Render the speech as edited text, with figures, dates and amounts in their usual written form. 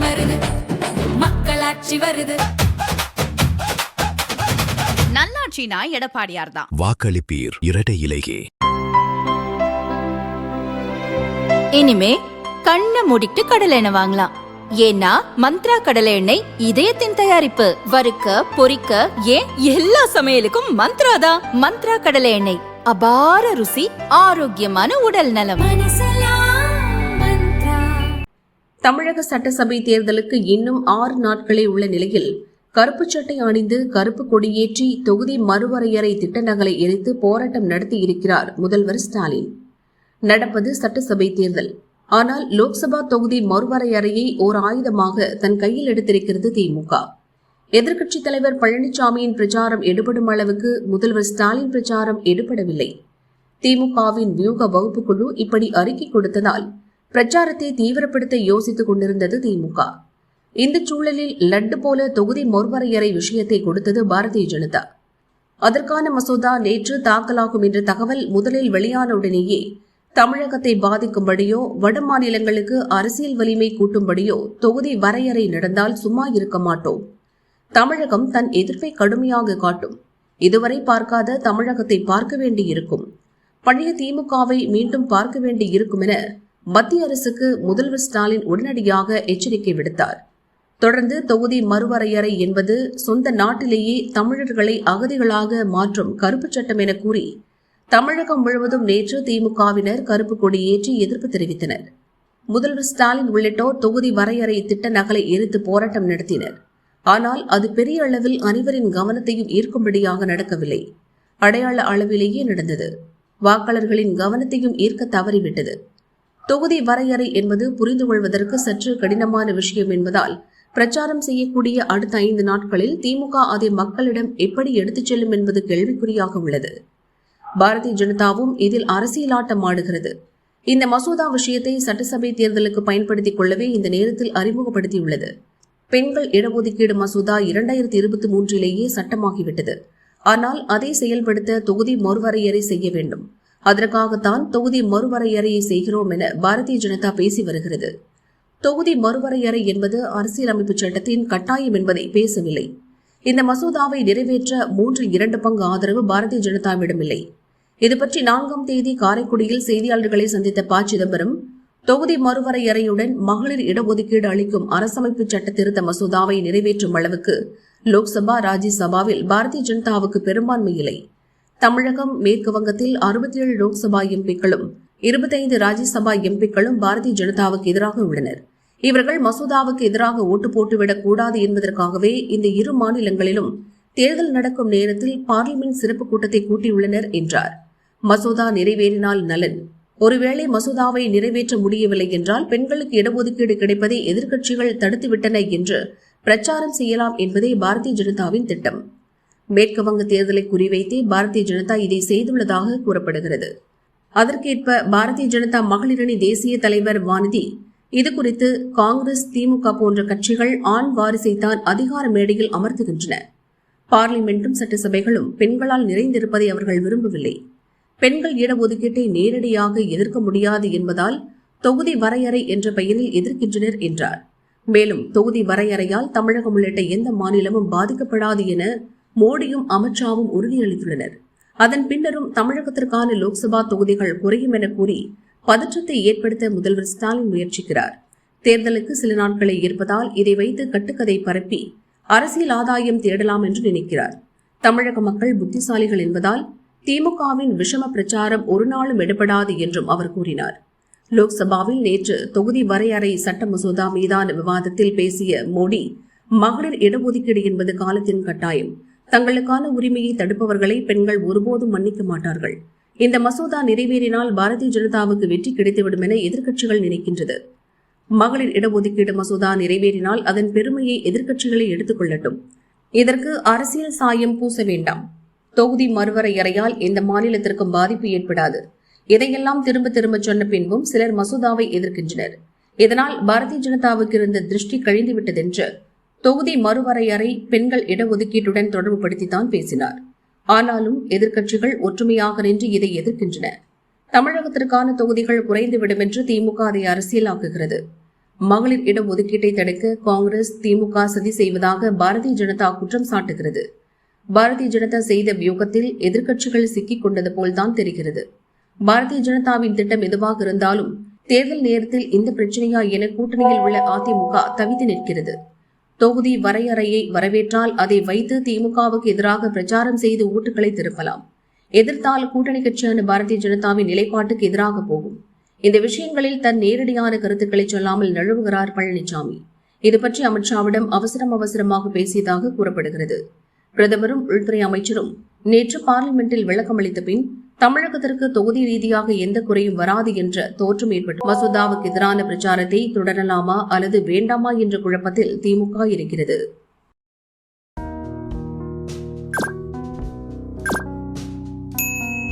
வருது, மக்களாட்சி வருது. நல்லாட்சினா எடப்பாடியார் தான். வாக்களிப்பீர் இரட்டை இலையே. இனிமே கண்ணை மூடிட்டு கடலை எண்ணெய் வாங்கலாம். ஏன்னா மந்த்ரா கடலை எண்ணெய் இதயத்தின் தயாரிப்பு. வறுக்க பொரிக்க ஏன் எல்லா சமையலுக்கும் மந்த்ரா தான். மந்த்ரா கடலை எண்ணெய், அபார ருசி, ஆரோக்கியமான உடல் நலம். தமிழக சட்டசபை தேர்தலுக்கு இன்னும் 6 நாட்களே உள்ள நிலையில் கருப்பு சட்டை அணிந்து கருப்பு கொடியேற்றி தொகுதி மறுவரையறை திட்ட நகலை எரித்து போராட்டம் நடத்தியிருக்கிறார் முதல்வர் ஸ்டாலின். நடப்பது சட்டசபை தேர்தல். ஆனால் லோக்சபா தொகுதி மறுவரையறையை ஓர் ஆயுதமாக தன் கையில் எடுத்திருக்கிறது திமுக. எதிர்க்கட்சித் தலைவர் பழனிசாமியின் பிரச்சாரம் எடுபடும் அளவுக்கு முதல்வர் ஸ்டாலின் பிரச்சாரம் எடுபடவில்லை. திமுகவின் வியூக வகுப்பு குழு இப்படி அறிக்கை கொடுத்ததால் பிரச்சாரத்தை தீவிரப்படுத்த யோசித்துக் கொண்டிருந்தது திமுக. இந்த சூழலில் லட்டு போல தொகுதி மறுவரையறை விஷயத்தை கொடுத்தது பாரதிய ஜனதா. அதற்கான மசோதா நேற்று தாக்கலாகும் என்ற தகவல் முதலில் வெளியானவுடனேயே தமிழகத்தை பாதிக்கும்படியோ வட மாநிலங்களுக்கு அரசியல் வலிமை கூட்டும்படியோ தொகுதி வரையறை நடந்தால் சும்மா இருக்க மாட்டோம். தமிழகம் தன் எதிர்ப்பை கடுமையாக காட்டும். இதுவரை பார்க்காத தமிழகத்தை பார்க்க வேண்டியிருக்கும். பழைய திமுகவை மீண்டும் பார்க்க வேண்டியிருக்கும் என மத்திய அரசுக்கு முதல்வர் ஸ்டாலின் உடனடியாக எச்சரிக்கை விடுத்தார். தொடர்ந்து தொகுதி மறுவரையறை என்பது சொந்த நாட்டிலேயே தமிழர்களை அகதிகளாக மாற்றும் கருப்பு சட்டம் என கூறி தமிழகம் முழுவதும் நேற்று திமுகவினர் கருப்பு கொடியேற்றி எதிர்ப்பு தெரிவித்தனர். முதல்வர் ஸ்டாலின் உள்ளிட்டோர் தொகுதி வரையறை திட்ட நகலை எரித்து போராட்டம் நடத்தினர். ஆனால் அது பெரிய அளவில் அனைவரின் கவனத்தையும் ஈர்க்கும்படியாக நடக்கவில்லை. அடையாள அளவிலேயே நடந்தது. வாக்காளர்களின் கவனத்தையும் ஈர்க்க தவறிவிட்டது. தொகுதி வரையறை என்பது புரிந்து கொள்வதற்கு சற்று கடினமான விஷயம் என்பதால் பிரச்சாரம் செய்யக்கூடிய அடுத்த 5 நாட்களில் திமுக அதை மக்களிடம் எப்படி எடுத்துச் செல்லும் என்பது கேள்விக்குறியாக உள்ளது. பாரதிய ஜனதாவும் இதில் அரசியலாட்டம் ஆடுகிறது. இந்த மசோதா விஷயத்தை சட்டசபை தேர்தலுக்கு பயன்படுத்திக் கொள்ளவே இந்த நேரத்தில் அறிமுகப்படுத்தியுள்ளது. பெண்கள் இடஒதுக்கீடு மசோதா 2023 சட்டமாகிவிட்டது. ஆனால் அதை செயல்படுத்த தொகுதி மறுவரையறை செய்ய வேண்டும். அதற்காகத்தான் தொகுதி மறுவரையறையை செய்கிறோம் என பாரதிய ஜனதா பேசி வருகிறது. தொகுதி மறுவரையறை என்பது அரசியலமைப்பு சட்டத்தின் கட்டாயம் என்பதை பேசவில்லை. இந்த மசோதாவை நிறைவேற்ற 3/2 பங்கு ஆதரவு பாரதிய ஜனதாவிடம் இல்லை. இதுபற்றி 4ஆம் தேதி காரைக்குடியில் செய்தியாளர்களை சந்தித்த ப. சிதம்பரம், தொகுதி மறுவரையறையுடன் மகளிர் இடஒதுக்கீடு அளிக்கும் அரசமைப்பு சட்ட திருத்த மசோதாவை நிறைவேற்றும் அளவுக்கு லோக்சபா ராஜ்யசபாவில் பாரதிய ஜனதாவுக்கு பெரும்பான்மை இல்லை. தமிழகம், மேற்கு வங்கத்தில் 67 லோக்சபா எம்பிக்களும் 25 ராஜ்யசபா எம்பிக்களும் பாரதிய ஜனதாவுக்கு எதிராக உள்ளனர். இவர்கள் மசோதாவுக்கு எதிராக ஓட்டு போட்டுவிடக் கூடாது என்பதற்காகவே இந்த 2 மாநிலங்களிலும் தேர்தல் நடக்கும் நேரத்தில் பார்லிமென்ட் சிறப்பு கூட்டத்தை கூட்டியுள்ளனர் என்றார். மசோதா நிறைவேறினால் நலன். ஒருவேளை மசோதாவை நிறைவேற்ற முடியவில்லை என்றால் பெண்களுக்கு இடஒதுக்கீடு கிடைப்பதை எதிர்க்கட்சிகள் தடுத்துவிட்டன என்று பிரச்சாரம் செய்யலாம் என்பதே பாரதிய ஜனதாவின் திட்டம். மேற்கு வங்க தேர்தலை குறிவைத்தே பாரதிய ஜனதா இதை செய்துள்ளதாக கூறப்படுகிறது. அதற்கேற்ப பாரதிய ஜனதா மகளிரணி தேசிய தலைவர் வானதி, இதுகுறித்து காங்கிரஸ், திமுக போன்ற கட்சிகள் ஆண் வாரிசைத்தான் அதிகார மேடையில் அமர்த்துகின்றன. பார்லிமென்டும் சட்டசபைகளும் பெண்களால் நிறைந்திருப்பதை அவர்கள் விரும்பவில்லை. பெண்கள் இடஒதுக்கீட்டை நேரடியாக எதிர்க்க முடியாது என்பதால் தொகுதி வரையறை என்ற பெயரில் எதிர்க்கின்றனர் என்றார். மேலும் தொகுதி வரையறையால் தமிழகம் உள்ளிட்ட எந்த மாநிலமும் பாதிக்கப்படாது என மோடியும் அமித்ஷாவும் உறுதியளித்துள்ளனர். அதன் பின்னரும் தமிழகத்திற்கான லோக்சபா தொகுதிகள் குறையும் என கூறி பதற்றத்தை ஏற்படுத்த முதல்வர் ஸ்டாலின் முயற்சிக்கிறார். தேர்தலுக்கு சில நாட்களை இருப்பதால் இதை வைத்து கட்டுக்கதை பரப்பி அரசியல் ஆதாயம் தேடலாம் என்று நினைக்கிறார். தமிழக மக்கள் புத்திசாலிகள் என்பதால் திமுகவின் விஷம பிரச்சாரம் ஒரு நாளும் எடுபடாது என்றும் அவர் கூறினார். லோக்சபாவில் நேற்று தொகுதி வரையறை சட்ட மசோதா மீதான விவாதத்தில் பேசிய மோடி, மகளிர் இடஒதுக்கீடு என்பது காலத்தின் கட்டாயம். தங்களுக்கான உரிமையை தடுப்பவர்களை பெண்கள் ஒருபோதும் மன்னிக்க மாட்டார்கள். இந்த மசோதா நிறைவேறினால் பாரதிய ஜனதாவுக்கு வெற்றி கிடைத்துவிடும் என எதிர்க்கட்சிகள் நினைக்கின்றது. மகளிர் இடஒதுக்கீடு மசோதா நிறைவேறினால் அதன் பெருமையை எதிர்க்கட்சிகளை எடுத்துக் கொள்ளட்டும். இதற்கு அரசியல் சாயம் பூச வேண்டாம். தொகுதி மறுவரையறையால் எந்த மாநிலத்திற்கும் பாதிப்பு ஏற்படாது. இதையெல்லாம் திரும்ப திரும்ப சொன்ன பின்பும் சிலர் மசோதாவை எதிர்க்கின்றனர். இதனால் பாரதிய ஜனதாவுக்கு இருந்த திருஷ்டி கழிந்துவிட்டதென்று தொகுதி மறுவரையறை பெண்கள் இடஒதுக்கீட்டுடன் தொடர்பு படுத்தித்தான் பேசினார். ஆனாலும் எதிர்க்கட்சிகள் ஒற்றுமையாக நின்று இதை எதிர்க்கின்றன. தமிழகத்திற்கான தொகுதிகள் குறைந்துவிடும் என்று திமுக அதை அரசியலாக்குகிறது. மகளிர் இடஒதுக்கீட்டை தடுக்க காங்கிரஸ் திமுக சதி செய்வதாக பாரதிய ஜனதா குற்றம் சாட்டுகிறது. பாரதிய ஜனதா செய்த வியூகத்தில் எதிர்க்கட்சிகள் சிக்கிக் கொண்டது போல்தான் தெரிகிறது. பாரதிய ஜனதாவின் திட்டம் எதுவாக இருந்தாலும் தேர்தல் நேரத்தில் இந்த பிரச்சனையா என கூட்டணியில் உள்ள அதிமுக தவித்து நிற்கிறது. தொகுதி வரையறையை வரவேற்றால் அதை வைத்து திமுகவுக்கு எதிராக பிரச்சாரம் செய்து ஓட்டுகளை திருப்பலாம். எதிர்த்தால் கூட்டணி கட்சியான பாரதிய ஜனதாவின் நிலைப்பாட்டுக்கு எதிராக போகும். இந்த விஷயங்களில் தன் நேரடியான கருத்துக்களை சொல்லாமல் நழுவுகிறார் பழனிசாமி. இதுபற்றி அமித்ஷாவிடம் அவசரமாக பேசியதாக கூறப்படுகிறது. பிரதமரும் உள்துறை அமைச்சரும் நேற்று பார்லிமெண்டில் விளக்கமளித்த பின் தமிழகத்திற்கு தொகுதி ரீதியாக எந்த குறையும் வராது என்ற தோற்றம் ஏற்பட்டு மசோதாவுக்கு எதிரான பிரச்சாரத்தை தொடரலாமா அல்லது வேண்டாமா என்ற குழப்பத்தில் திமுக இருக்கிறது.